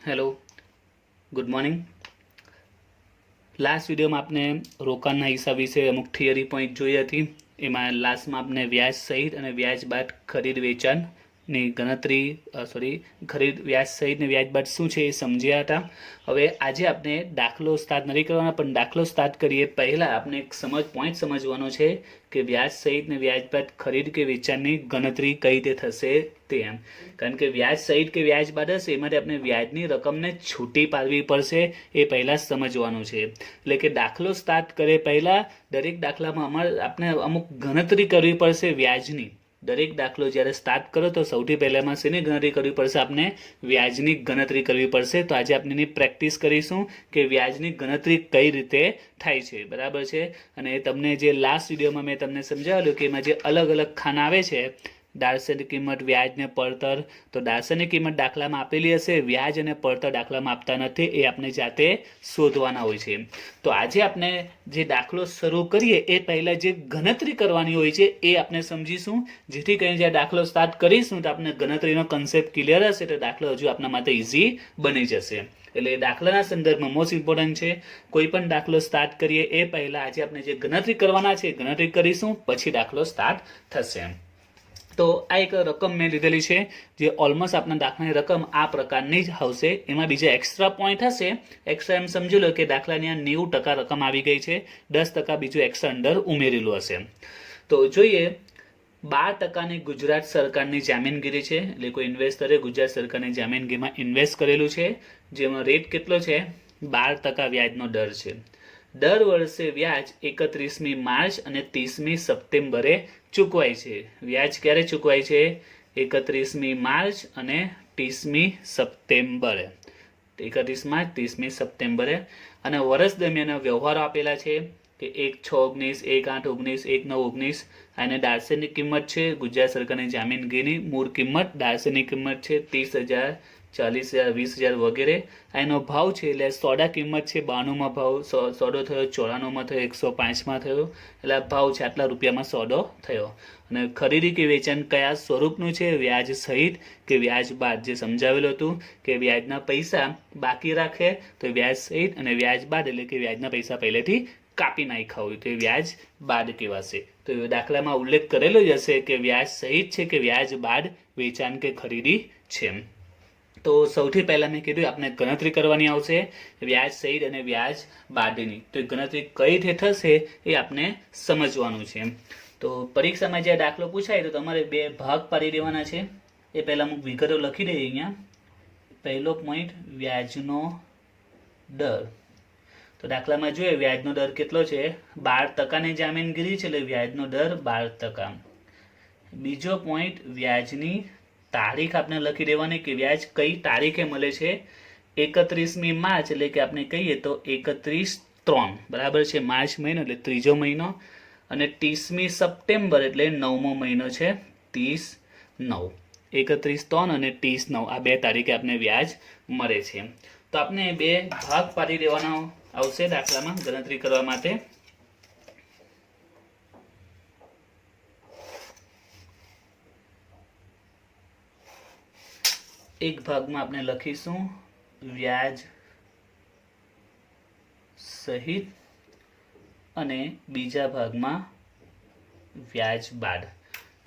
Hello, good morning. Last વિડીયોમાં આપણે રોકાણના હિસાબ વિશે અમુક થિયરી પોઈન્ટ જોઈ હતી. એમાં લાસ્ટમાં આપણે વ્યાજ સહિત અને વ્યાજ બાદ ખરીદ વેચાણની ગણતરી ખરીદ વ્યાજ સહિત ને વ્યાજ બાદ શું છે એ સમજ્યા હતા. હવે આજે આપણે દાખલો સ્ટાર્ટ નથી કરવાના, પણ દાખલો સ્ટાર્ટ કરીએ પહેલાં આપણે એક પોઈન્ટ સમજવાનો છે કે વ્યાજ સહિત ને વ્યાજ બાદ ખરીદ કે વેચાણની ગણતરી કઈ રીતે થશે તે એમ. કારણ કે વ્યાજ સહિત કે વ્યાજ બાદ હશે એ માટે આપણે વ્યાજની રકમને છૂટી પાડવી પડશે, એ પહેલાં સમજવાનું છે. એટલે કે દાખલો સ્ટાર્ટ કરે પહેલાં દરેક દાખલામાં આપણે અમુક ગણતરી કરવી પડશે વ્યાજની. દરેક દાખલો જ્યારે સ્ટાર્ટ કરો તો સૌથી પહેલાંમાં શેની ગણતરી કરવી પડશે? આપણે વ્યાજની ગણતરી કરવી પડશે. તો આજે આપણે એની પ્રેક્ટિસ કરીશું કે વ્યાજની ગણતરી કઈ રીતે થાય છે, બરાબર છે. અને તમને જે લાસ્ટ વિડીયોમાં મેં તમને સમજાવેલું કે એમાં જે અલગ અલગ ખાના આવે છે, દાર્શનિક કિંમત, વ્યાજ ને પડતર, તો દાર્શનિક કિંમત દાખલામાં આપેલી હશે, વ્યાજ અને પડતર દાખલામાં આપતા નથી, એ આપણે જાતે શોધવાના હોય છે. તો આજે આપણે જે દાખલો શરૂ કરીએ એ પહેલાં જે ગણતરી કરવાની હોય છે એ આપણે સમજીશું, જેથી કરીને જ્યારે દાખલો સ્ટાર્ટ કરીશું તો આપણે ગણતરીનો કન્સેપ્ટ ક્લિયર હશે તો દાખલો હજુ આપણા માટે ઇઝી બની જશે. એટલે દાખલાના સંદર્ભમાં મોસ્ટ ઇમ્પોર્ટન્ટ છે. કોઈ પણ દાખલો સ્ટાર્ટ કરીએ એ પહેલાં આજે આપણે જે ગણતરી કરવાના છે ગણતરી કરીશું, પછી દાખલો સ્ટાર્ટ થશે. તો આ એક રકમ મેં લીધેલી છે, જે ઓલમોસ્ટ આપણા દાખલાની રકમ આ પ્રકારની જ આવશે. એમાં બીજા એક્સ્ટ્રા પોઈન્ટ હશે. એક્સ્ટ્રા એમ સમજી લો કે દાખલાની આ 90% રકમ આવી ગઈ છે, 10% બીજું એક્સ્ટ્રા અંદર ઉમેરેલું હશે. તો જોઈએ, 12% ગુજરાત સરકારની જામીનગીરી છે. એટલે કોઈ ઇન્વેસ્ટરે ગુજરાત સરકારની જામીનગીરીમાં ઇન્વેસ્ટ કરેલું છે, જેમાં રેટ કેટલો છે? 12% વ્યાજનો દર છે. દર વર્ષે વ્યાજ 31મી માર્ચ અને 30મી સપ્ટેમ્બરે ચૂકવાય છે. વ્યાજ ક્યારે ચૂકવાય છે? 31મી માર્ચ અને 30મી સપ્ટેમ્બરે. 31 માર્ચ 30મી સપ્ટેમ્બરે. અને વર્ષ દરમિયાન વ્યવહારો આપેલા છે કે 1/6/19, 1/8/19, 1/9/19. અને દાર્શનિક કિંમત છે ગુજરાત સરકારની જામીનગીરીની મૂળ કિંમત. દાર્શનિક કિંમત છે 30,000, 40,000, 20,000 વગેરે. એનો ભાવ છે એટલે સોદા કિંમત છે 92માં ભાવ સોદો થયો, 94માં થયો, 105માં થયો. એટલે આ ભાવ છે આટલા રૂપિયામાં સોદો થયો. અને ખરીદી કે વેચાણ કયા સ્વરૂપનું છે? વ્યાજ સહિત કે વ્યાજ બાદ. જે સમજાવેલું હતું કે વ્યાજના પૈસા બાકી રાખે તો વ્યાજ સહિત, અને વ્યાજ બાદ એટલે કે વ્યાજના પૈસા પહેલેથી કાપી નાખ્યા હોય તો એ વ્યાજ બાદ કહેવાશે. તો એ દાખલામાં ઉલ્લેખ કરેલો જ હશે કે વ્યાજ સહિત છે કે વ્યાજ બાદ વેચાણ કે ખરીદી છે. તો સૌથી પહેલાં મેં કીધું આપણે ગણતરી કરવાની આવશે વ્યાજ સહિત અને વ્યાજ બાદની. તો એ ગણતરી કઈ રીતે થશે એ આપણે સમજવાનું છે. તો પરીક્ષામાં જે દાખલો પૂછાય તો તમારે 2 ભાગ પાડી દેવાના છે. એ પહેલાં અમુક વિગતો લખી દઈએ અહીંયા. પહેલો પોઈન્ટ, વ્યાજનો દર. તો દાખલામાં જોઈએ વ્યાજનો દર કેટલો છે? 12%ની જામીનગીરી છે એટલે વ્યાજનો દર 12%. બીજો પોઈન્ટ, વ્યાજની તારીખ આપણે લખી દેવાની કે વ્યાજ કઈ તારીખે મળે છે. 31મી માર્ચ એટલે કે આપણે કહીએ તો 31/3, બરાબર છે, માર્ચ મહિનો એટલે ત્રીજો મહિનો. અને 30મી સપ્ટેમ્બર એટલે 9મો મહિનો છે, 30/9. 31/3 અને 30/9 આ 2 તારીખે આપણે વ્યાજ મળે છે. તો આપણે 2 ભાગ પાડી દેવાના આવશે દાખલામાં ગણતરી કરવા માટે. એક ભાગમાં આપણે લખીશું વ્યાજ સહિત અને બીજા ભાગમાં વ્યાજ બાદ.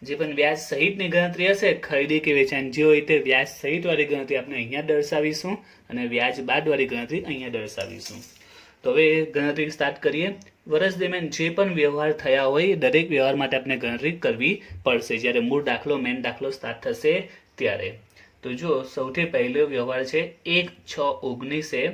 જે પણ વ્યાજ સહિતની ગણતરી હશે, ખરીદી કે વેચાણ જે હોય તે વ્યાજ સહિત વાળી ગણતરી આપણે અહીંયા દર્શાવીશું અને વ્યાજ બાદ વાળી ગણતરી અહીંયા દર્શાવીશું. તો હવે ગણતરી સ્ટાર્ટ કરીએ. વર્ષ દરમિયાન જે પણ વ્યવહાર થયા હોય દરેક વ્યવહાર માટે આપણે ગણતરી કરવી પડશે જ્યારે મૂળ દાખલો મેઇન દાખલો સ્ટાર્ટ થશે ત્યારે. તો જો સૌથી પહેલો વ્યવહાર છે 1/6/19.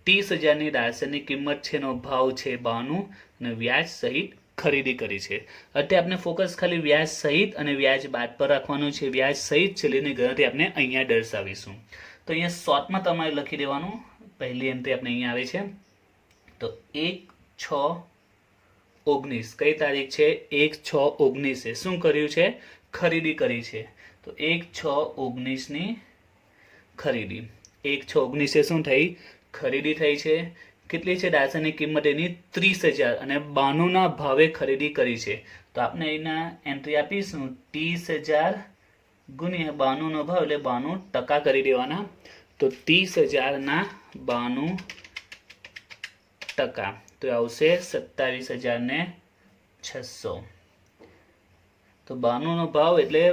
30,000ની દાર્શનિક કિંમત છે, એનો ભાવ છે 92 અને વ્યાજ સહિત ખરીદી કરી છે. અત્યારે આપણે ફોકસ ખાલી વ્યાજ સહિત અને વ્યાજ બાદ પર રાખવાનું છે. વ્યાજ સહિત છેલ્લીની ગણતરી આપણે અહીંયા દર્શાવીશું. તો અહીંયા શોર્ટમાં તમારે લખી દેવાનું. પહેલી એન્ટ્રી આપણે અહીંયા આવે છે. તો 1/6/19 કઈ તારીખ છે? 1/6/19 શું કર્યું છે? ખરીદી કરી છે. તો 1/6/19ની ખરીદી. 1/6/19 શું થઈ? ખરીદી થઈ છે. કેટલી છે દાર્શનિક કિંમત એની? 30,000 અને 92ના ભાવે ખરીદી કરી છે. તો આપણે એના એન્ટ્રી આપીશું 30,000 ગુણ્યા 92નો ભાવ એટલે 92% કરી દેવાના. તો 30,092 તો આવશે 27,600. તો 92 નો ભાવ એટલે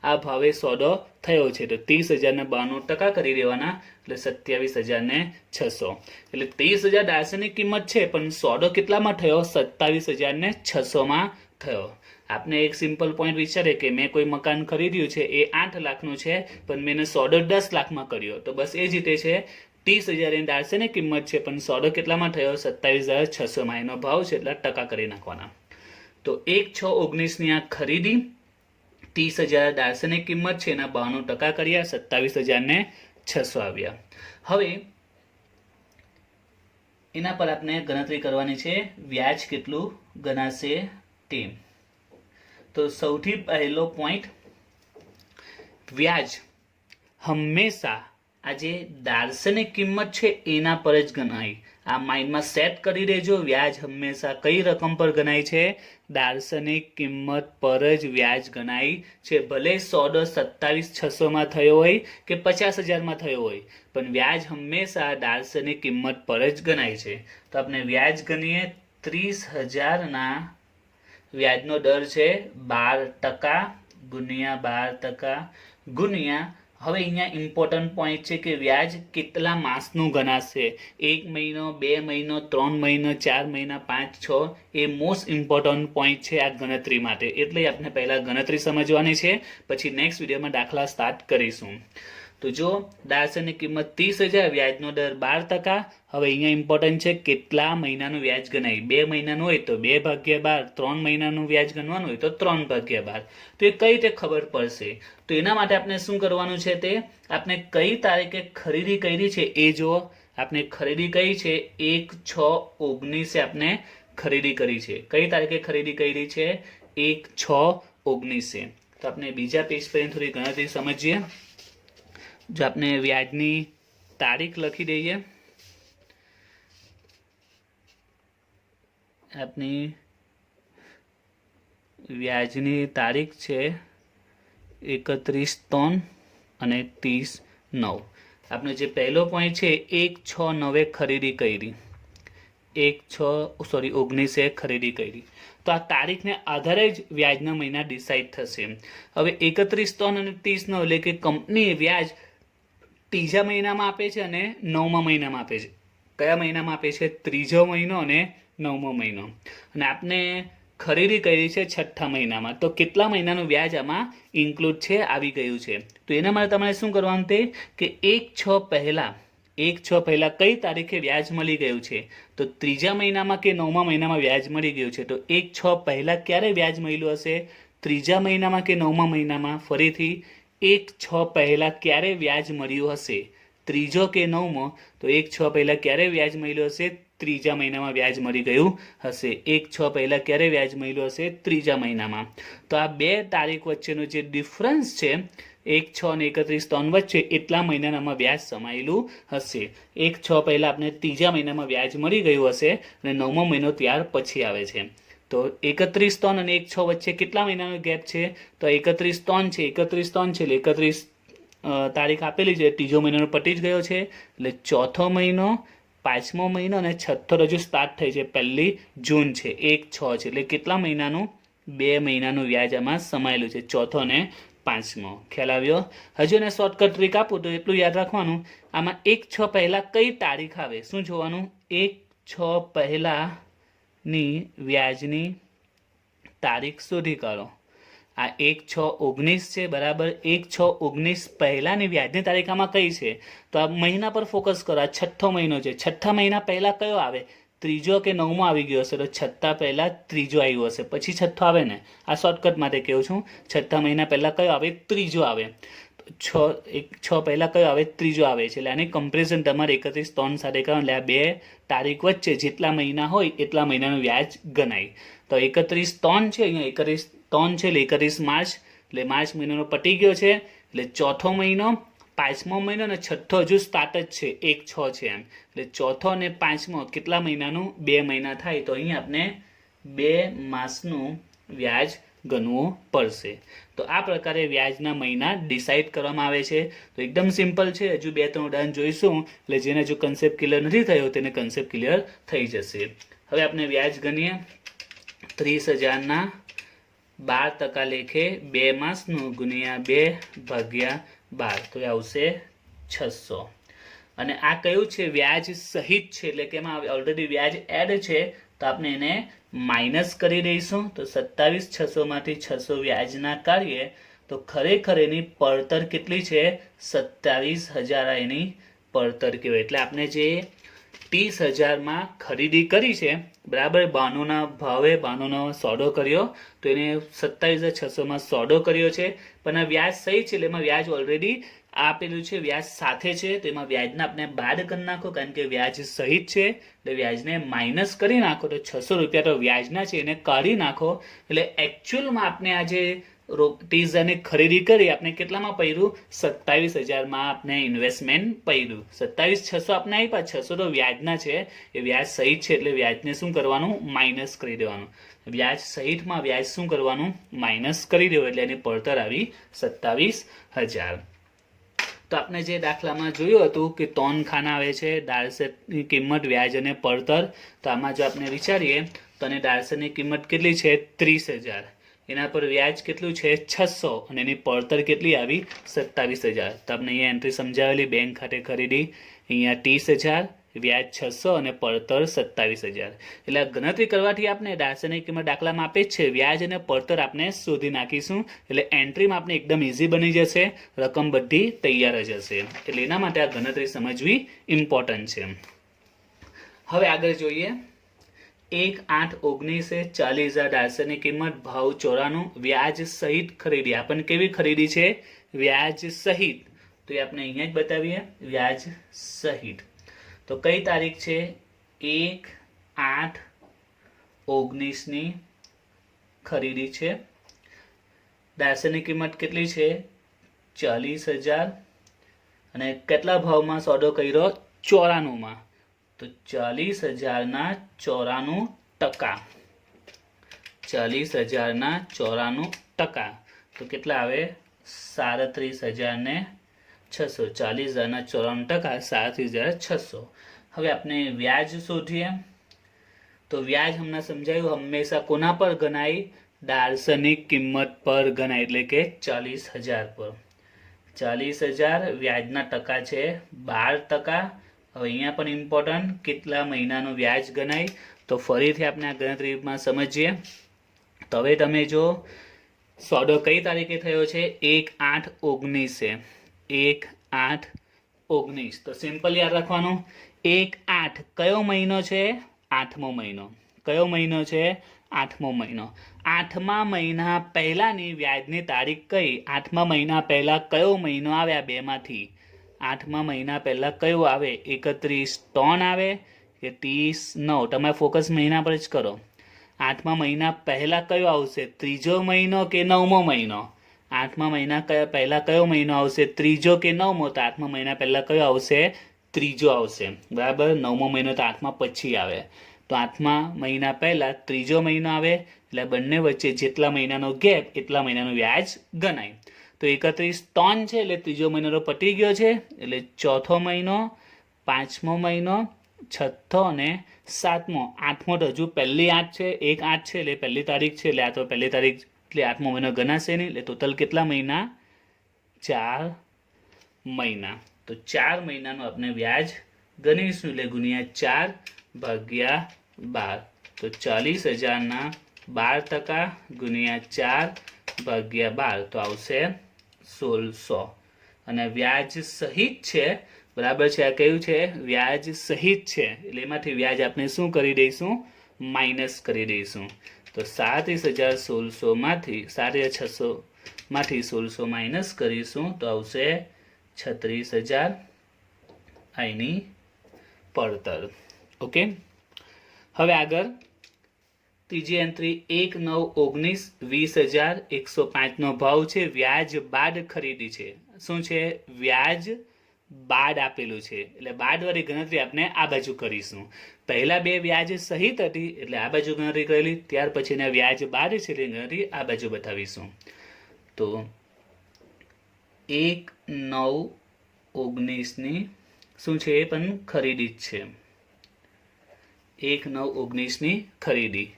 આ ભાવે સોદો થયો છે. તો 30,092 કરી દેવાના એટલે 27,600. એટલે 30,000 દાળસની કિંમત છે પણ સોદો કેટલામાં થયો? 27,600 થયો. આપને એક સિમ્પલ પોઈન્ટ વિચારે કે મેં કોઈ મકાન ખરીદ્યું છે એ 8 લાખનું છે પણ મેં સોદો 10 લાખમાં કર્યો. તો બસ એ જ રીતે છે 30,000 એની દાળસની કિંમત છે પણ સોદો કેટલામાં થયો? 27,600. એનો ભાવ છે એટલા ટકા કરી નાખવાના. તો 1/6/19 ની આ ખરીદી, 30,000 દાળસની કિંમત છે એના 92% કર્યા, 27,600 આવ્યા. હવે એના પર આપણે ગણતરી કરવાની છે વ્યાજ કેટલું ગણાશે તે. તો સૌથી પહેલો પોઈન્ટ, વ્યાજ હંમેશા આ જે દાળસની કિંમત છે એના પર જ ગણાય. આ માઇન્ડમાં સેટ કરી દેજો. વ્યાજ હંમેશા કઈ રકમ પર ગણાય છે? દાળસની કિંમત પર જ વ્યાજ ગણાય છે. ભલે સોદો 27,600 થયો હોય કે 50,000 થયો હોય પણ વ્યાજ હંમેશા દાળસની કિંમત પર જ ગણાય છે. તો આપણે વ્યાજ ગણીએ. 30,000 વ્યાજનો દર છે 12% ગુણ્યા 12% ગુણ્યા, હવે અહીંયા ઇમ્પોર્ટન્ટ પોઈન્ટ છે કે વ્યાજ કેટલા માસનું ગણાશે? 1 મહિનો, 2 મહિનો, 3 મહિનો, 4 મહિના, 5, 6. એ મોસ્ટ ઇમ્પોર્ટન્ટ પોઈન્ટ છે આ ગણતરી માટે. એટલે આપણે પહેલા ગણતરી સમજવાની છે, પછી નેક્સ્ટ વિડીયોમાં દાખલા સ્ટાર્ટ કરીશું. તો જો દાળસની કિંમત 30,000, વ્યાજનો દર 12%. હવે અહીંયા ઇમ્પોર્ટન્ટ છે કેટલા મહિનાનું વ્યાજ ગણાય. 2 મહિનાનું હોય તો 2/12, 3 મહિનાનું વ્યાજ ગણવાનું હોય તો 3/12. તો એ કઈ રીતે ખબર પડશે? તો એના માટે આપણે શું કરવાનું છે તે આપણે કઈ તારીખે ખરીદી કરી છે એ જુઓ. આપણે ખરીદી કરી છે 1/6/19 આપણે ખરીદી કરી છે. કઈ તારીખે ખરીદી કરી છે? 1/6/19. તો આપણે બીજા પેજ પર થોડી ગણતરી સમજીએ. જો આપણે વ્યાજની તારીખ લખી દઈએ. આપની વ્યાજની તારીખ છે 31/3 અને 30/9. આપણે જે પહેલો પોઈન્ટ છે 1/6/9 ખરીદી કરી, 1/6/19 ખરીદી કરી. તો આ તારીખને આધારે જ વ્યાજના મહિના ડિસાઇડ થશે. હવે 31/3 અને 30/9 એટલે કે કંપની વ્યાજ ત્રીજા મહિનામાં આપે છે અને 9મા મહિનામાં આપે છે. કયા મહિનામાં આપે છે? ત્રીજો મહિનો અને 9મો મહિનો. અને આપણે ખરીદી કરી છે 6ઠ્ઠા મહિનામાં. તો કેટલા મહિનાનું વ્યાજ આમાં ઇન્ક્લુડ છે, આવી ગયું છે. તો એના માટે તમારે શું કરવાનું તે કે 1/6 પહેલા કઈ તારીખે વ્યાજ મળી ગયું છે? તો ત્રીજા મહિનામાં કે 9મા મહિનામાં વ્યાજ મળી ગયું છે. તો 1/6 પહેલા ક્યારે વ્યાજ મળ્યું હશે? ત્રીજા મહિનામાં કે 9મા મહિનામાં? ફરીથી 1/6 પહેલા ક્યારે વ્યાજ મળ્યું હશે? ત્રીજો કે 9મો? તો 1/6 પહેલા ક્યારે વ્યાજ મળ્યું હશે? ત્રીજા મહિનામાં વ્યાજ મળી ગયું હશે. 1/6 પહેલા ક્યારે વ્યાજ મળ્યું હશે? ત્રીજા મહિનામાં. તો આ બે તારીખ વચ્ચેનો જે ડિફરન્સ છે 1/6 અને 31/3 વચ્ચે, એટલા મહિનામાં વ્યાજ સમાયેલું હશે. 1/6 પહેલા આપણે ત્રીજા મહિનામાં વ્યાજ મળી ગયું હશે અને 9મો મહિનો ત્યાર પછી આવે છે. તો 31/3 અને 1/6 વચ્ચે કેટલા મહિનાનો ગેપ છે? તો 31/3 છે. 31/3 છે એટલે 31 તારીખ આપેલી છે, ત્રીજો મહિનાનો પતી જ ગયો છે. એટલે ચોથો મહિનો, 5મો મહિનો અને 6ઠ્ઠો રજૂ સ્ટાર્ટ થઈ છે. 1 જૂન છે, 1/6 છે. એટલે કેટલા મહિનાનું? 2 મહિનાનું વ્યાજ આમાં સમાયેલું છે, ચોથો અને 5મો. ખ્યાલ આવ્યો? હજુ એને શોર્ટકટ ટ્રીક આપું તો એટલું યાદ રાખવાનું. આમાં 1/6 પહેલા કઈ તારીખ આવે? શું જોવાનું? 1/6 પહેલાની વ્યાજની તારીખ શોધી કાઢો. આ 1/6/19 છે, બરાબર. 1/6/19 પહેલાની વ્યાજની તારીખ આમાં કઈ છે? તો આ મહિના પર ફોકસ કરો. આ 6ઠ્ઠો મહિનો છે. 6ઠ્ઠા મહિના પહેલા કયો આવે? ત્રીજો કે 9મો આવી ગયો હશે. તો 6ઠ્ઠા પહેલા ત્રીજો આવ્યો હશે, પછી 6ઠ્ઠો આવે ને. આ શોર્ટકટ માટે કહું છું. 6ઠ્ઠા મહિના પહેલા કયો આવે? ત્રીજો આવે. 6 પહેલા કયો આવે? ત્રીજો આવે છે. એટલે આની કમ્પેરિઝન તમારે 31/3 સાથે કરો. એટલે આ બે તારીખ વચ્ચે જેટલા મહિના હોય એટલા મહિનાનું વ્યાજ ગણાય. તો 31/3 છે, અહીંયા 31/3 છે એટલે 31 માર્ચ, એટલે માર્ચ મહિનાનો પતી ગયો છે. એટલે ચોથો મહિનો, 5મો મહિનો અને 6ઠ્ઠો હજુ સ્ટાર્ટ જ છે, 1/6 છે એમ. એટલે ચોથો અને 5મો કેટલા મહિનાનું? 2 મહિના થાય. તો અહીંયા આપણે 2 માસનું વ્યાજ ગણવો પડશે. તો આ પ્રકારે વ્યાજના મહિના ડિસાઇડ કરવામાં આવે છે. તો એકદમ સિમ્પલ છે. હજુ 2-3 ઉદાહરણ જોઈશું, એટલે જેને જો કન્સેપ્ટ ક્લિયર નથી થયો તેને કન્સેપ્ટ ક્લિયર થઈ જશે. હવે આપણે વ્યાજ ગણીએ. 30,000ના 12% લેખે 2 માસનું ગુણ્યા 2 ભાગ્યા 12, તો એ આવશે 600. અને આ કયું છે? વ્યાજ સહિત છે, એટલે કે એમાં ઓલરેડી વ્યાજ એડ છે, તો આપણે એને માઇનસ કરી દઈશું. તો 27,600 માંથી 600 વ્યાજના કાઢીએ તો ખરેખર એની પડતર કેટલી છે? 27,000 એની પડતર કહેવાય. એટલે આપણે જે 30,000માં ખરીદી કરી છે, બરાબર, 92ના ભાવે 92નો સોદો કર્યો, તો એને 27,600માં સોદો કર્યો છે, પણ આ વ્યાજ સહિત છે, એટલે એમાં વ્યાજ ઓલરેડી આપેલું છે, વ્યાજ સાથે છે, તો એમાં વ્યાજને આપણે બાદ કરી નાખો, કારણ કે વ્યાજ સહિત છે, એટલે વ્યાજને માઇનસ કરી નાખો. તો 600 રૂપિયા તો વ્યાજના છે, એને કાઢી નાખો. એટલે એકચ્યુઅલમાં આપણે આજે 30,000ની ખરીદી કરી, આપણે કેટલામાં પડ્યું? 27,000માં આપણે ઇન્વેસ્ટમેન્ટ પડ્યું. 27,600 આપણે આપ્યા, 600 તો વ્યાજના છે, એ વ્યાજ સહિત છે, એટલે વ્યાજને શું કરવાનું? માઇનસ કરી દેવાનું. વ્યાજ સહિતમાં વ્યાજ શું કરવાનું? માઇનસ કરી દેવું, એટલે એની પડતર આવી 27,000. તો આપણે જે દાખલામાં જોયું હતું કે 3 ખાના આવે છે, દાળસેટની કિંમત, વ્યાજ અને પડતર. તો આમાં જો આપણે વિચારીએ તો અને દાળસેટની કિંમત કેટલી છે? 30,000. એના પર વ્યાજ કેટલું છે? 600. અને એની પડતર કેટલી આવી? 27,000. તો આપણે અહીંયા એન્ટ્રી સમજાવેલી, બેંક ખાતે ખરીદી, અહીંયા 30,000, વ્યાજ 600 અને પડતર 27,000. એટલે આ ગણતરી કરવાથી આપણે દાળસેટની કિંમત દાખલામાં આપે જ છે, વ્યાજ અને પડતર આપણે શોધી નાખીશું. એટલે એન્ટ્રીમાં આપણે એકદમ ઇઝી બની જશે, રકમ બધી તૈયાર જ હશે. એટલે એના માટે આ ગણતરી સમજવી ઇમ્પોર્ટન્ટ છે. હવે આગળ જોઈએ. 1,8,19 40,000 દાળસેટની કિંમત, ભાવ 94, વ્યાજ સહિત ખરીદી. આપણને કેવી ખરીદી છે? વ્યાજ સહિત. તો એ આપણે અહીંયા જ બતાવીએ, વ્યાજ સહિત. તો કઈ તારીખ છે? 1/8/19ની ખરીદી છે. દાળસેટની કિંમત કેટલી છે? 40,000. અને કેટલા ભાવમાં સોદો કર્યો? 94માં. તો 40,000ના 94%. 40,000ના 94%. તો કેટલા આવે? 37,600. 40,000ના 94%, 37,600. હવે આપણે વ્યાજ શોધીએ. તો વ્યાજ હમણાં સમજાયું, હંમેશા કોના પર ગણાય? દાળસેટની કિંમત પર ગણાય, એટલે કે 40,000 પર. 40,000 વ્યાજના ટકા છે 12%. હવે અહીંયા પણ ઇમ્પોર્ટન્ટ, કેટલા મહિનાનું વ્યાજ ગણાય? તો ફરીથી આપણે આ ગણતરીમાં સમજીએ. તો હવે તમે જો સોદો કઈ તારીખે થયો છે? 1/8/19. 1/8/19. તો સિમ્પલ યાદ રાખવાનું, 1/8 કયો મહિનો છે? 8મો મહિનો. કયો મહિનો છે? 8મો મહિનો. 8મા મહિના પહેલાની વ્યાજની તારીખ કઈ? 8મા મહિના પહેલા કયો મહિનો આવે આ બેમાંથી? 8મા મહિના પહેલા કયો આવે? 31/3 આવે કે 30/9? તમારે ફોકસ મહિના પર જ કરો. 8મા મહિના પહેલા કયો આવશે? ત્રીજો મહિનો કે 9મો મહિનો? 8મા મહિના પહેલા કયો મહિનો આવશે? ત્રીજો કે 9મો? તો 8મા મહિના પહેલા કયો આવશે? ત્રીજો આવશે, બરાબર. 9મો મહિનો તો 8મા પછી આવે. તો 8મા મહિના પહેલા ત્રીજો મહિનો આવે, એટલે બંને વચ્ચે જેટલા મહિનાનો ગેપ એટલા મહિનાનું વ્યાજ ગણાય. તો 31/3 છે, એટલે ત્રીજો મહિનો તો પતી ગયો છે, એટલે ચોથો મહિનો, 5મો મહિનો, 6થો અને 7મો. 8મો તો હજુ પહેલી 8 છે, 1/8 છે, એટલે પહેલી તારીખ છે, એટલે આ તો પહેલી તારીખ, એટલે 8મો મહિનો ગણાશે નહીં. એટલે ટોટલ કેટલા મહિના? 4 મહિના. તો 4 મહિનાનું આપણે વ્યાજ ગણીશું, એટલે ગુણ્યા 4 ભાગ્યા 12. તો 40,000ના 12% ગુણ્યા 4 ભાગ્યા 12, તો આવશે 1600. અને વ્યાજ સહિત છે, બરાબર છે. આ કયું છે? વ્યાજ સહિત છે, એટલે એમાંથી વ્યાજ આપણે શું કરી દઈશું? માઇનસ કરી દઈશું. તો 37,1600માંથી 37,600માંથી 1600 માઇનસ કરીશું, તો આવશે 36,000 આની પડતર. ઓકે. હવે આગળ ત્રીજી એન્ટ્રી 1/9/19 20,105નો ભાવ છે, વ્યાજ બાદ ખરીદી છે. શું છે? વ્યાજ બાદ આપેલું છે એટલે બાદવાળી ગણતરી આપણે આ બાજુ કરીશું. પહેલા બે વ્યાજ સહિત હતી એટલે આ બાજુ ગણતરી કરેલી, ત્યાર પછીના વ્યાજ બાદ છે એટલે ગણતરી આ બાજુ બતાવીશું. તો 1/9/19 શું છે એ પણ ખરીદી જ છે. 1/9/19 ખરીદી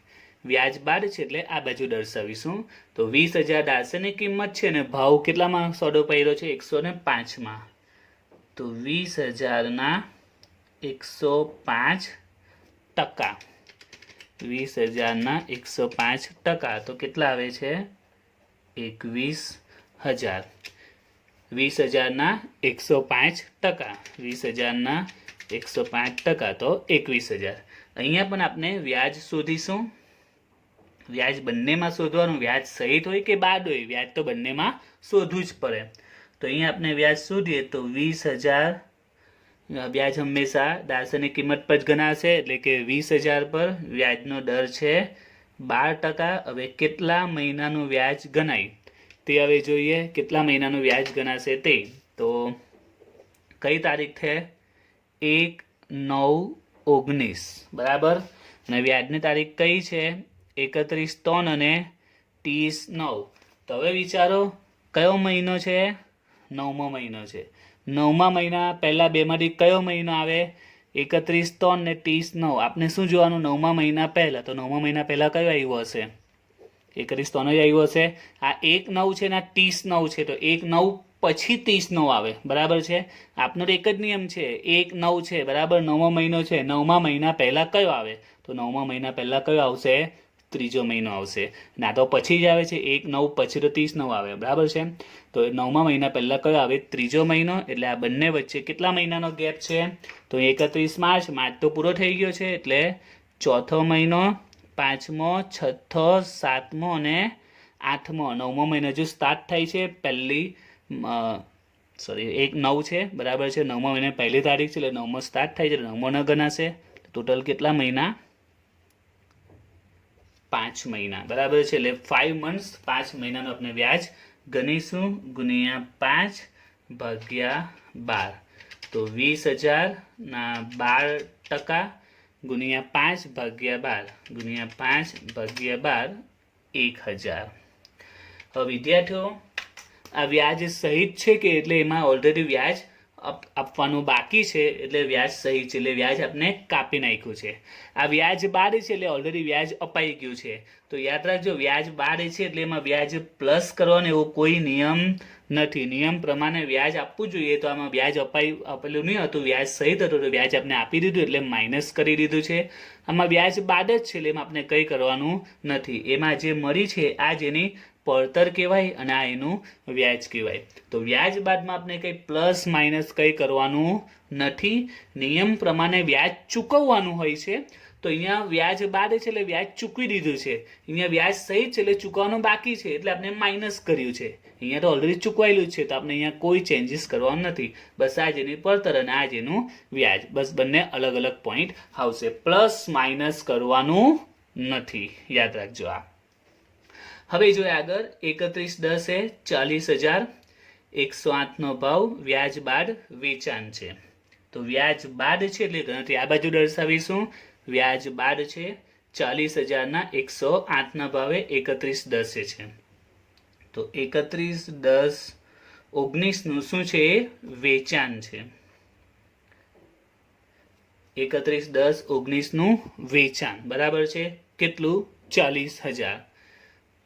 વ્યાજ બાદ છે એટલે આ બાજુ દર્શાવીશું. તો 20,000 દાળસની કિંમત છે ને ભાવ કેટલામાં સોદો પડ્યો છે 105માં. તો 20,000ના 105 ટકા, 20,000ના 105 ટકા તો કેટલા આવે છે 21,000. 20,000ના 105 ટકા, 20,000ના 105 ટકા તો 21,000. અહીંયા પણ આપણે વ્યાજ શોધીશું. વ્યાજ બંનેમાં શોધવાનું, વ્યાજ સહિત હોય કે બાદ હોય, વ્યાજ તો બંનેમાં શોધવું જ પડે. તો અહીંયા આપણે વ્યાજ શોધીએ તો 20,000 વ્યાજ હંમેશા દાળસની કિંમત પર જ ગણાશે એટલે કે 20,000 પર વ્યાજનો દર છે 12%. હવે કેટલા મહિનાનું વ્યાજ ગણાય તે હવે જોઈએ. કેટલા મહિનાનું વ્યાજ ગણાશે તે તો કઈ તારીખ છે 1/9/19 બરાબર, અને વ્યાજની તારીખ કઈ છે 31/3 અને 30/9. તો હવે વિચારો કયો મહિનો છે 9મો મહિનો છે. 9મા મહિના પહેલા બેમાંથી કયો મહિનો આવે 31/3 ને 30/9. આપણે શું જોવાનું 9મા મહિના પહેલા, તો 9મા મહિના પહેલા કયો આવ્યો હશે 31/3 જ આવ્યો હશે. આ 1/9 છે ને 30/9 છે તો 1/9 પછી 30/9 આવે બરાબર છે. આપનો તો એક જ નિયમ છે 1/9 છે બરાબર, 9મો મહિનો છે. 9મા મહિના પહેલા કયો આવે તો 9મા મહિના પહેલા કયો આવશે ત્રીજો મહિનો આવશે. ના તો પછી જ આવે છે 1/9 પછી તો 30/9 આવે બરાબર છે. તો 9મા મહિના પહેલા કયો આવે ત્રીજો મહિનો. એટલે આ બંને વચ્ચે કેટલા મહિનાનો ગેપ છે તો 31 માર્ચ. માર્ચ તો પૂરો થઈ ગયો છે એટલે ચોથો મહિનો, 5મો, 6થો, 7મો અને 8મો. 9મો મહિનો હજુ સ્ટાર્ટ થાય છે. પહેલી 1/9 છે બરાબર છે. 9મા મહિના પહેલી તારીખ છે એટલે 9મો સ્ટાર્ટ થાય છે એટલે 9મો ન ગણાશે. ટોટલ કેટલા મહિના 5 મહિના બરાબર છે. એટલે 5 months 5 મહિનાનું આપણે વ્યાજ ગણીશું ગુણ્યા 5 ભાગ્યા 12. તો 20,000ના 12% ગુણ્યા 5 ભાગ્યા 12 ગુણ્યા 5 ભાગ્યા 12 1,000. હવે વિદ્યાર્થીઓ આ વ્યાજ સહિત છે કે એટલે એમાં ઓલરેડી વ્યાજ આપવાનું બાકી છે એટલે વ્યાજ સહિત છે એટલે વ્યાજ આપણે કાપી નાખ્યું છે. આ વ્યાજ બાદ છે એટલે ઓલરેડી વ્યાજ અપાઈ ગયું છે. તો યાદ રાખજો વ્યાજ બાદ છે એટલે એમાં વ્યાજ પ્લસ કરવાનો એવો કોઈ નિયમ નથી. નિયમ પ્રમાણે વ્યાજ આપવું જોઈએ. તો આમાં વ્યાજ આપેલું નહીં હતું, વ્યાજ સહિત હતું તો વ્યાજ આપણે આપી દીધું એટલે માઇનસ કરી દીધું છે. આમાં વ્યાજ બાદ જ છે એટલે એમાં આપણે કંઈ કરવાનું નથી. એમાં જે મળી છે આ જેની પડતર કહેવાય અને આ એનું વ્યાજ કહેવાય. તો વ્યાજ બાદમાં આપણે કંઈ પ્લસ માઇનસ કંઈ કરવાનું નથી. નિયમ પ્રમાણે વ્યાજ ચૂકવવાનું હોય છે. તો અહીંયા વ્યાજ બાદ છે એટલે વ્યાજ ચૂકવી દીધું છે. અહીંયા વ્યાજ સહિત છે એટલે ચૂકવવાનું બાકી છે એટલે આપણે માઇનસ કર્યું છે. અહીંયા તો ઓલરેડી ચૂકવાયેલું જ છે તો આપણે અહીંયા કોઈ ચેન્જીસ કરવાનું નથી. બસ આ જેની પડતર અને આ જેનું વ્યાજ, બસ બંને અલગ અલગ પોઈન્ટ આવશે. પ્લસ માઇનસ કરવાનું નથી, યાદ રાખજો આ. હવે જોઈએ આગળ 31/10 એ 40,000 108નો ભાવ વ્યાજ બાદ વેચાણ છે. તો વ્યાજ બાદ છે એટલે ગણતરી આ બાજુ દર્શાવીશું. વ્યાજ બાદ છે 40,000ના 108ના ભાવે 31/10 છે. તો 31/10/19નું શું છે વેચાણ છે. 31/10/19નું વેચાણ બરાબર છે. કેટલું 40,000.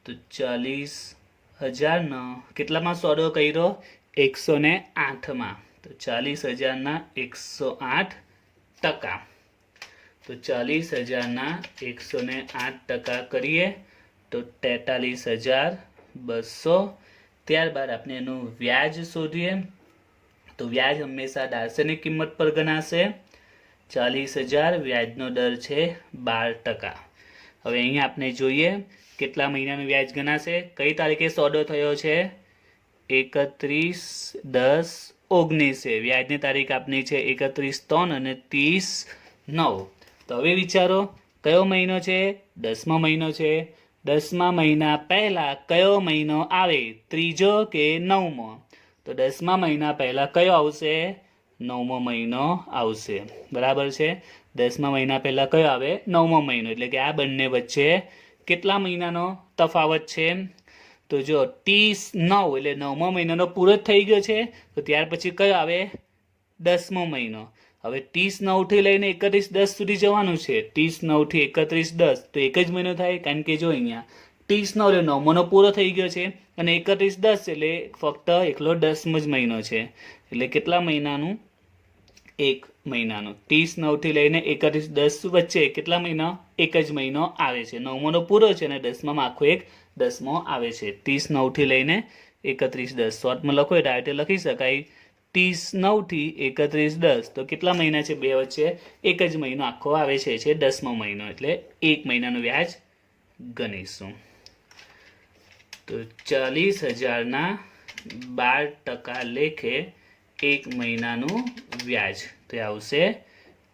તો 40,000નો કેટલામાં સોદો કર્યો 108માં. તો 40,000ના 108 ટકા. તો 40,000ના 108% કરીએ તો 43,200. ત્યારબાદ આપણે એનું વ્યાજ શોધીએ. તો વ્યાજ હંમેશા દાળસની કિંમત પર ગણાશે. 40,000 વ્યાજનો દર છે 12%. હવે અહીંયા આપણે જોઈએ કેટલા મહિનાનું વ્યાજ ગણાશે. કઈ તારીખે સોદો થયો છે 31/10/19 છે. વ્યાજની તારીખ આપની છે 31/3 અને 30/9. તો હવે વિચારો કયો મહિનો છે 10મો મહિનો છે. 10મા મહિના પહેલા કયો મહિનો આવે ત્રીજો કે 9મો. તો 10મા મહિના પહેલા કયો આવશે 9મો મહિનો આવશે, બરાબર છે. 10મા મહિના પહેલા કયો આવે? 9મો મહિનો. એટલે કે આ બંને વચ્ચે કેટલા મહિનાનો તફાવત છે? તો જો 39 એટલે 9મો મહિનાનો પૂરો જ થઈ ગયો છે. તો ત્યાર પછી કયો આવે? 10મો મહિનો. હવે 39 થી લઈને 31/10 સુધી જવાનું છે. 39 થી 31/10 તો એક જ મહિનો થાય, કારણ કે જો અહીંયા 39 એટલે 9મો પૂરો થઈ ગયો છે અને 31/10 એટલે ફક્ત એકલો 10મો જ મહિનો છે. એટલે કેટલા મહિનાનું? 1 મહિનાનું. 39 થી લઈને 31/10 વચ્ચે કેટલા મહિના? એક જ મહિનો આવે છે. 9મો પૂરો છે અને 10માં આખો એક 10મો આવે છે. 39 થી લઈને 31/10 શોર્ટમાં લખો એટલે આ રીતે લખી શકાય. 39 થી 31/10 તો કેટલા મહિના છે? બે વચ્ચે એક જ મહિનો આખો આવે છે, 10મો મહિનો. એટલે 1 મહિનાનું વ્યાજ ગણીશું. તો 40,000ના 12% લેખે 1 મહિનાનું વ્યાજ તો આવશે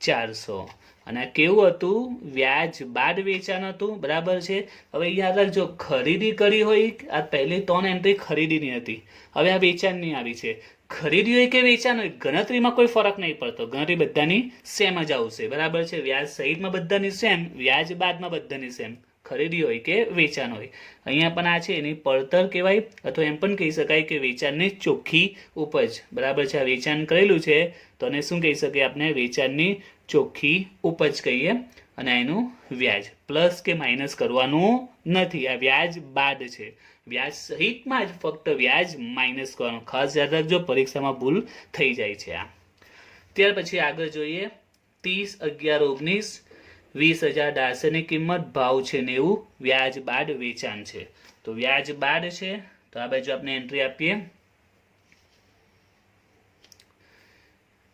400. અને આ કેવું હતું? વ્યાજ બાદ વેચાણ હતું, બરાબર છે. હવે યાદ રાખજો, ખરીદી કરી હોય, આ પહેલી 3 એન્ટ્રી ખરીદીની હતી. હવે આ વેચાણની આવી છે. ખરીદી હોય કે વેચાણ હોય, ગણતરીમાં કોઈ ફરક નહીં પડતો. ગણતરી બધાની સેમ જ આવશે, બરાબર છે. વ્યાજ સહિતમાં બધાની સેમ, વ્યાજ બાદમાં બધાની સેમ, ખરીદી હોય કે વેચાણ હોય. અહીંયા પણ આ છે એની પડતર કહેવાય, અથવા એમ પણ કહી શકાય કે વેચાણની ચોખ્ખી ઉપજ, બરાબર છે. આ વેચાણ કરેલું છે તો એને શું કહી શકીએ આપણે? વેચાણની ચોખ્ખી ઉપજ કહીએ. અને એનું વ્યાજ પ્લસ કે માઇનસ કરવાનું નથી, આ વ્યાજ બાદ છે. વ્યાજ સહિતમાં જ ફક્ત વ્યાજ માઇનસ કરવાનું. ખાસ યાદ રાખજો, પરીક્ષામાં ભૂલ થઈ જાય છે આ. ત્યાર પછી આગળ જોઈએ. 30/11/19 20,000 દાસની કિંમત, ભાવ છે 90, વ્યાજ બાદ વેચાણ છે. તો વ્યાજ બાદ છે તો આ બાજુ આપણે એન્ટ્રી આપીએ.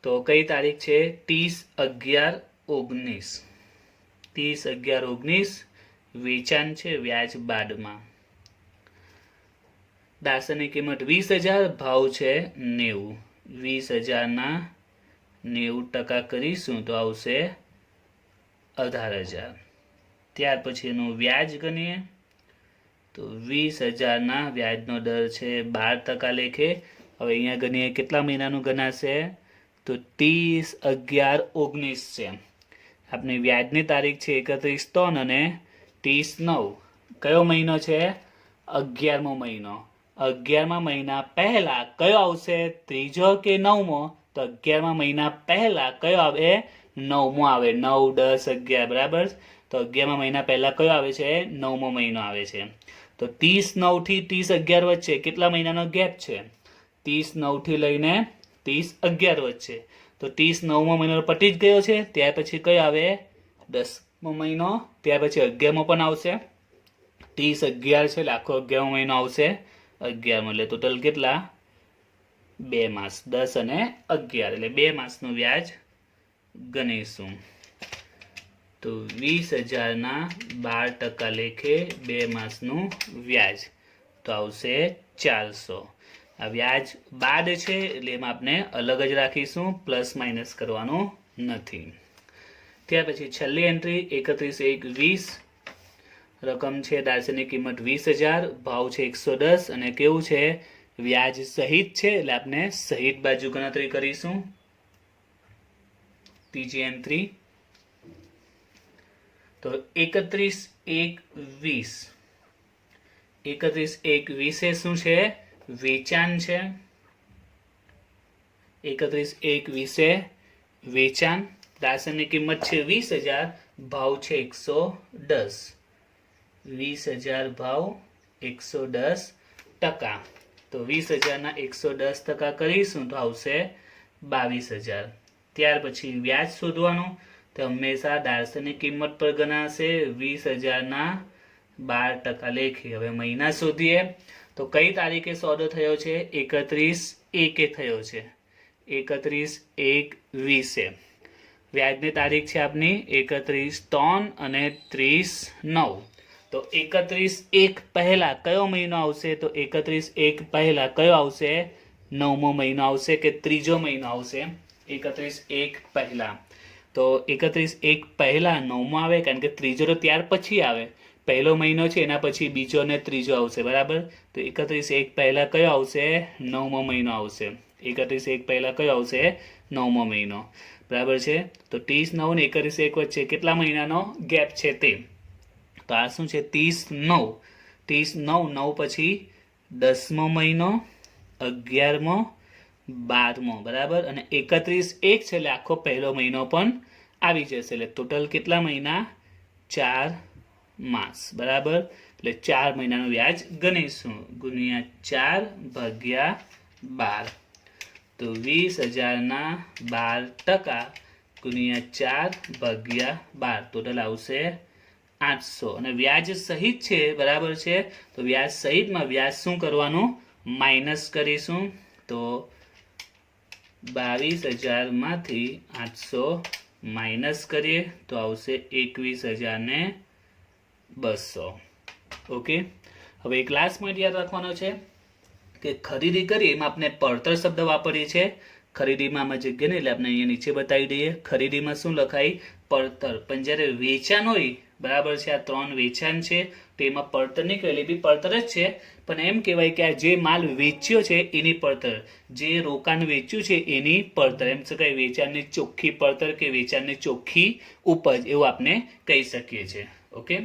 તો કઈ તારીખ છે? 30/11/19. 30/11/19 વેચાણ છે વ્યાજ બાદમાં. દાસની કિંમત 20,000, ભાવ છે 90. 20,000ના 90% કરીશું તો આવશે 18,000. ત્યાર પછી એનું વ્યાજ ગણીએ તો 20,000ના વ્યાજનો દર છે 12% લેખે. હવે અહીંયા ગણીએ કેટલા મહિનાનું ગણાશે? તો 30/11/19 છે. આપણી વ્યાજની તારીખ છે 31/3 અને 30/9. કયો મહિનો છે? 11મો મહિનો. 11મા મહિના પહેલા કયો આવશે? ત્રીજો કે 9મો? તો 11મા મહિના પહેલા કયો આવે? 9મો આવે. 9, 10, 11, બરાબર. તો 11મા મહિના પહેલા કયો આવે છે? 9મો મહિનો આવે છે. તો 30/9 થી 30/11 વચ્ચે કેટલા મહિનાનો ગેપ છે? 30/9 થી લઈને 30/11 વચ્ચે. તો 30/9મો મહિનો પતી જ ગયો છે. ત્યાર પછી કયો આવે? 10મો મહિનો. ત્યાર પછી 11મો પણ આવશે. 30/11 છે એટલે આખો 11મો મહિનો આવશે. 11મો એટલે ટોટલ કેટલા? 2 માસ, 10 અને 11, એટલે 2 માસનું વ્યાજ ગણીશું. તો 20,000ના 12% લેખે 2 માસનું વ્યાજ તો આવશે 400. આ વ્યાજ બાદ છે એટલે એમાં આપણે અલગ જ રાખીશું, પ્લસ માઇનસ કરવાનું નથી. ત્યાર પછી છેલ્લી એન્ટ્રી 31/1/20. રકમ છે દાસની કિંમત 20,000, ભાવ છે 110 અને કેવું છે? વ્યાજ સહિત છે એટલે આપણે સહિત બાજુ ગણતરી કરીશું. ત્રીજી એન્ટ્રી તો 31/1/20. 31/1/20 એ શું છે? વેચાણ છે. 31/1/20 વેચાણ. દાસની કિંમત છે 20,000, ભાવ છે 110. 20,000 ભાવ 110%. તો 20,000ના 110% કરીશું તો આવશે 22,000. ત્યાર પછી વ્યાજ શોધવાનું. તો હંમેશા દાસની કિંમત પર ગણાશે. 20,000ના 12% લેખે. હવે મહિના શોધીએ તો કઈ તારીખે સોદો થયો છે? 31/1 થયો છે. 31/1/20. વ્યાજની તારીખ છે આપની 31/3 અને 30/9. તો 31/1 પહેલા કયો મહિનો આવશે? તો 31/1 પહેલા કયો આવશે? 9મો મહિનો આવશે કે ત્રીજો મહિનો આવશે? 31/1 પહેલા. તો 31/1 પહેલા 9મો આવે, કારણ કે ત્રીજો તો ત્યાર પછી આવે. પહેલો મહિનો છે એના પછી બીજો ને ત્રીજો આવશે, બરાબર. તો 31/1 પહેલા કયો આવશે? 9મો મહિનો આવશે. 31/1 પહેલા કયો આવશે? 9મો મહિનો, બરાબર છે. તો 30/9 ને 31/1 વચ્ચે કેટલા મહિનાનો ગેપ છે તે? તો આ શું છે? 30/9, 30/9, 9 પછી 10મો મહિનો, 11મો, 12મો, બરાબર. અને 31/1 છે એટલે આખો પહેલો મહિનો પણ આવી જશે. એટલે ટોટલ કેટલા મહિના? 4 માસ, બરાબર. એટલે 4 મહિનાનું વ્યાજ ગણીશું. ગુણ્યા 4/12. તો 20,000ના 12% ગુણ્યા 4/12. ટોટલ આવશે 800. અને વ્યાજ સહિત છે, બરાબર છે. તો વ્યાજ સહિતમાં વ્યાજ શું કરવાનું? માઇનસ કરીશું. તો 22,000માંથી 800 માઇનસ કરીએ તો આવશે 21,200. ઓકે. હવે એક લાસ્ટ પોઈન્ટ યાદ રાખવાનો છે કે ખરીદી કરી એમાં આપણે પડતર શબ્દ વાપરીએ છીએ. ખરીદીમાં આમાં જગ્યા નહીં એટલે આપણે અહીંયા નીચે બતાવી દઈએ. ખરીદીમાં શું લખાય? પડતર. પણ જ્યારે વેચાણ હોય, બરાબર છે, આ 3 વેચાણ છે તો એમાં પડતર નહીં કહેલી, બી પડતર જ છે. પણ એમ કહેવાય કે આ જે માલ વેચ્યો છે એની પડતર, જે રોકાણ વેચ્યું છે એની પડતર, એમ શકાય વેચાણની ચોખ્ખી પડતર કે વેચાણની ચોખ્ખી ઉપજ, એવું આપણે કહી શકીએ છીએ. ઓકે.